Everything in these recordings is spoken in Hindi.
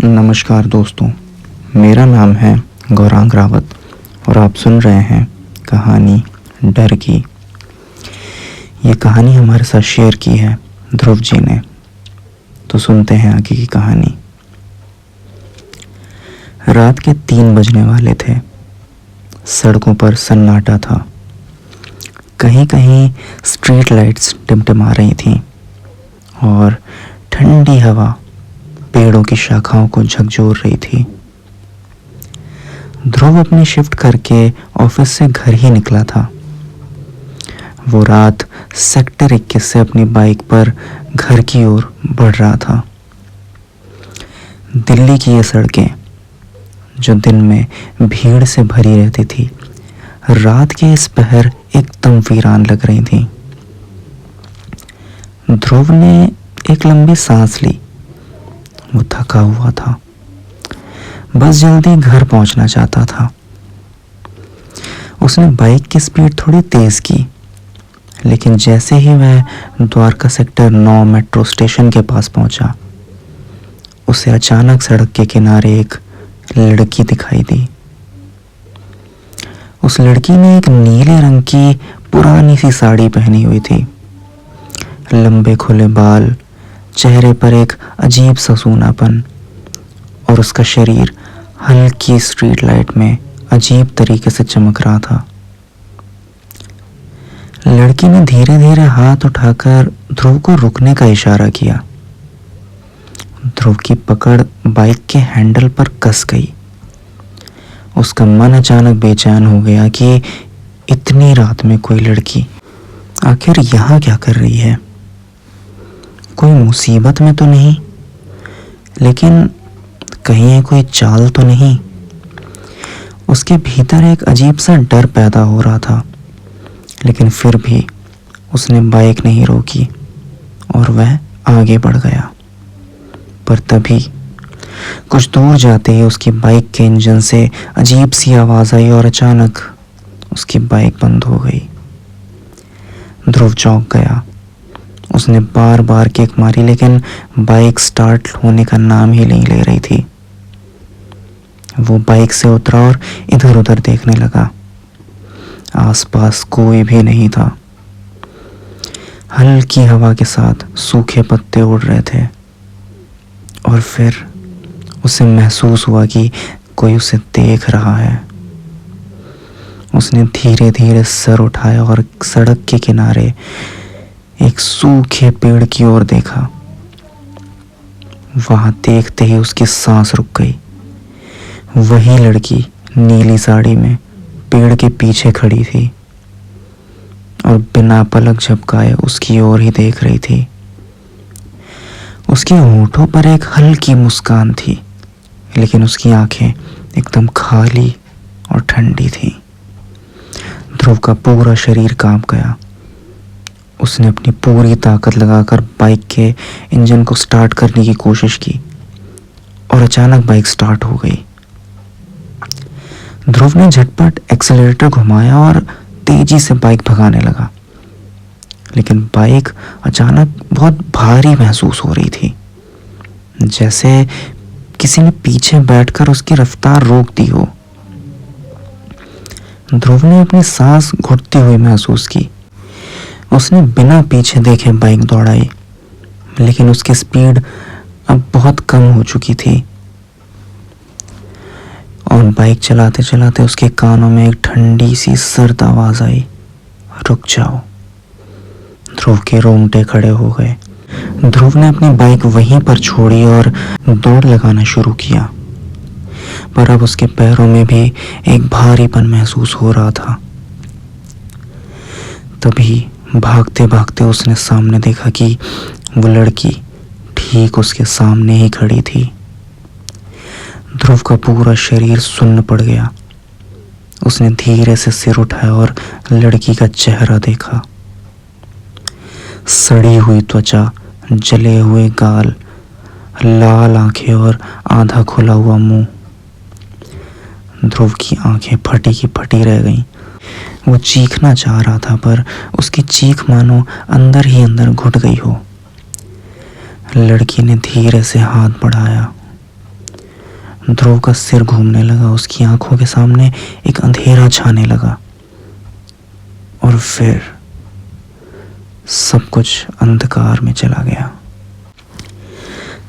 नमस्कार दोस्तों, मेरा नाम है गौरांग रावत और आप सुन रहे हैं कहानी डर की। ये कहानी हमारे साथ शेयर की है ध्रुव जी ने। तो सुनते हैं आगे की कहानी। रात के 3 बजने वाले थे। सड़कों पर सन्नाटा था। कहीं कहीं स्ट्रीट लाइट्स टिमटिमा रही थीं और ठंडी हवा पेड़ों की शाखाओं को झकझोर रही थी। ध्रुव अपनी शिफ्ट करके ऑफिस से घर ही निकला था। वो रात सेक्टर 21 से अपनी बाइक पर घर की ओर बढ़ रहा था। दिल्ली की ये सड़कें जो दिन में भीड़ से भरी रहती थी, रात के इस पहर एकदम वीरान लग रही थी। ध्रुव ने एक लंबी सांस ली। वो थका हुआ था, बस जल्दी घर पहुंचना चाहता था। उसने बाइक की स्पीड थोड़ी तेज की, लेकिन जैसे ही वह द्वारका सेक्टर 9 मेट्रो स्टेशन के पास पहुंचा, उसे अचानक सड़क के किनारे एक लड़की दिखाई दी। उस लड़की ने एक नीले रंग की पुरानी सी साड़ी पहनी हुई थी। लंबे खुले बाल, चेहरे पर एक अजीब सा सूनापन, और उसका शरीर हल्की स्ट्रीट लाइट में अजीब तरीके से चमक रहा था। लड़की ने धीरे धीरे हाथ उठाकर ध्रुव को रुकने का इशारा किया। ध्रुव की पकड़ बाइक के हैंडल पर कस गई। उसका मन अचानक बेचैन हो गया कि इतनी रात में कोई लड़की आखिर यहाँ क्या कर रही है। कोई मुसीबत में तो नहीं, लेकिन कहीं ये कोई चाल तो नहीं। उसके भीतर एक अजीब सा डर पैदा हो रहा था, लेकिन फिर भी उसने बाइक नहीं रोकी और वह आगे बढ़ गया। पर तभी कुछ दूर जाते ही उसकी बाइक के इंजन से अजीब सी आवाज आई और अचानक उसकी बाइक बंद हो गई। ध्रुव चौंक गया। उसने बार बार किक मारी, लेकिन बाइक स्टार्ट होने का नाम ही नहीं ले रही थी। वो बाइक से उतरा और इधर उधर देखने लगा। आसपास कोई भी नहीं था। हल्की हवा के साथ सूखे पत्ते उड़ रहे थे और फिर उसे महसूस हुआ कि कोई उसे देख रहा है। उसने धीरे धीरे सर उठाया और सड़क के किनारे एक सूखे पेड़ की ओर देखा। वहां देखते ही उसकी सांस रुक गई। वही लड़की नीली साड़ी में पेड़ के पीछे खड़ी थी और बिना पलक झपकाए उसकी ओर ही देख रही थी। उसके होठों पर एक हल्की मुस्कान थी, लेकिन उसकी आंखें एकदम खाली और ठंडी थी। ध्रुव का पूरा शरीर कांप गया। उसने अपनी पूरी ताकत लगाकर बाइक के इंजन को स्टार्ट करने की कोशिश की और अचानक बाइक स्टार्ट हो गई। ध्रुव ने झटपट एक्सेलरेटर घुमाया और तेजी से बाइक भगाने लगा, लेकिन बाइक अचानक बहुत भारी महसूस हो रही थी, जैसे किसी ने पीछे बैठकर उसकी रफ्तार रोक दी हो। ध्रुव ने अपनी सांस घुटती हुई महसूस की। उसने बिना पीछे देखे बाइक दौड़ाई, लेकिन उसकी स्पीड अब बहुत कम हो चुकी थी और बाइक चलाते चलाते उसके कानों में एक ठंडी सी सर्द आवाज आई, रुक जाओ। ध्रुव के रोंगटे खड़े हो गए। ध्रुव ने अपनी बाइक वहीं पर छोड़ी और दौड़ लगाना शुरू किया, पर अब उसके पैरों में भी एक भारीपन महसूस हो रहा था। तभी भागते भागते उसने सामने देखा कि वो लड़की ठीक उसके सामने ही खड़ी थी। ध्रुव का पूरा शरीर सुन्न पड़ गया। उसने धीरे से सिर उठाया और लड़की का चेहरा देखा। सड़ी हुई त्वचा, जले हुए गाल, लाल आंखें और आधा खुला हुआ मुंह। ध्रुव की आंखें फटी की फटी रह गईं। वो चीखना चाह रहा था, पर उसकी चीख मानो अंदर ही अंदर घुट गई हो। लड़की ने धीरे से हाथ बढ़ाया ध्रुव का सिर घूमने लगा, उसकी आंखों के सामने एक अंधेरा छाने लगा और फिर सब कुछ अंधकार में चला गया।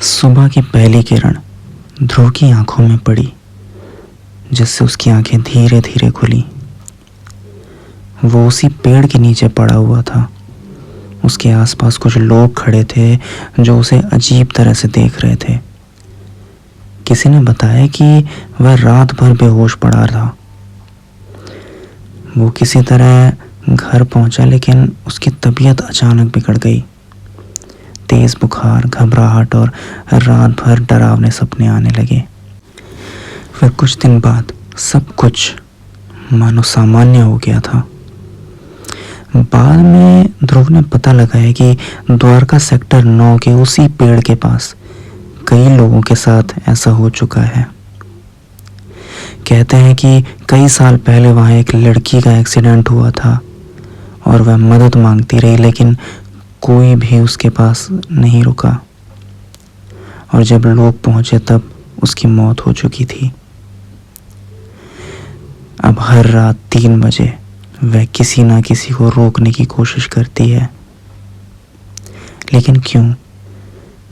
सुबह की पहली किरण ध्रुव की आंखों में पड़ी, जिससे उसकी आंखें धीरे धीरे खुली। वो उसी पेड़ के नीचे पड़ा हुआ था। उसके आसपास कुछ लोग खड़े थे जो उसे अजीब तरह से देख रहे थे। किसी ने बताया कि वह रात भर बेहोश पड़ा था। वो किसी तरह घर पहुंचा, लेकिन उसकी तबीयत अचानक बिगड़ गई। तेज बुखार, घबराहट और रात भर डरावने सपने आने लगे। फिर कुछ दिन बाद सब कुछ मानो सामान्य हो गया था। बाद में ध्रुव ने पता लगाया कि द्वारका सेक्टर 9 के उसी पेड़ के पास कई लोगों के साथ ऐसा हो चुका है। कहते हैं कि कई साल पहले वहाँ एक लड़की का एक्सीडेंट हुआ था और वह मदद मांगती रही, लेकिन कोई भी उसके पास नहीं रुका और जब लोग पहुंचे तब उसकी मौत हो चुकी थी। अब हर रात 3 बजे वह किसी ना किसी को रोकने की कोशिश करती है, लेकिन क्यों?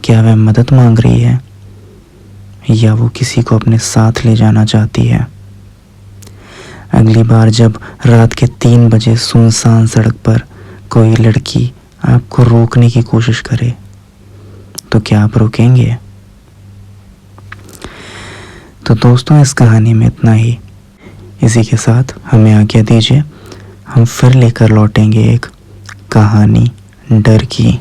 क्या वह मदद मांग रही है या वो किसी को अपने साथ ले जाना चाहती है? अगली बार जब रात के 3 बजे सुनसान सड़क पर कोई लड़की आपको रोकने की कोशिश करे तो क्या आप रोकेंगे? तो दोस्तों, इस कहानी में इतना ही। इसी के साथ हमें आज्ञा दीजिए। हम फिर लेकर लौटेंगे एक कहानी डर की।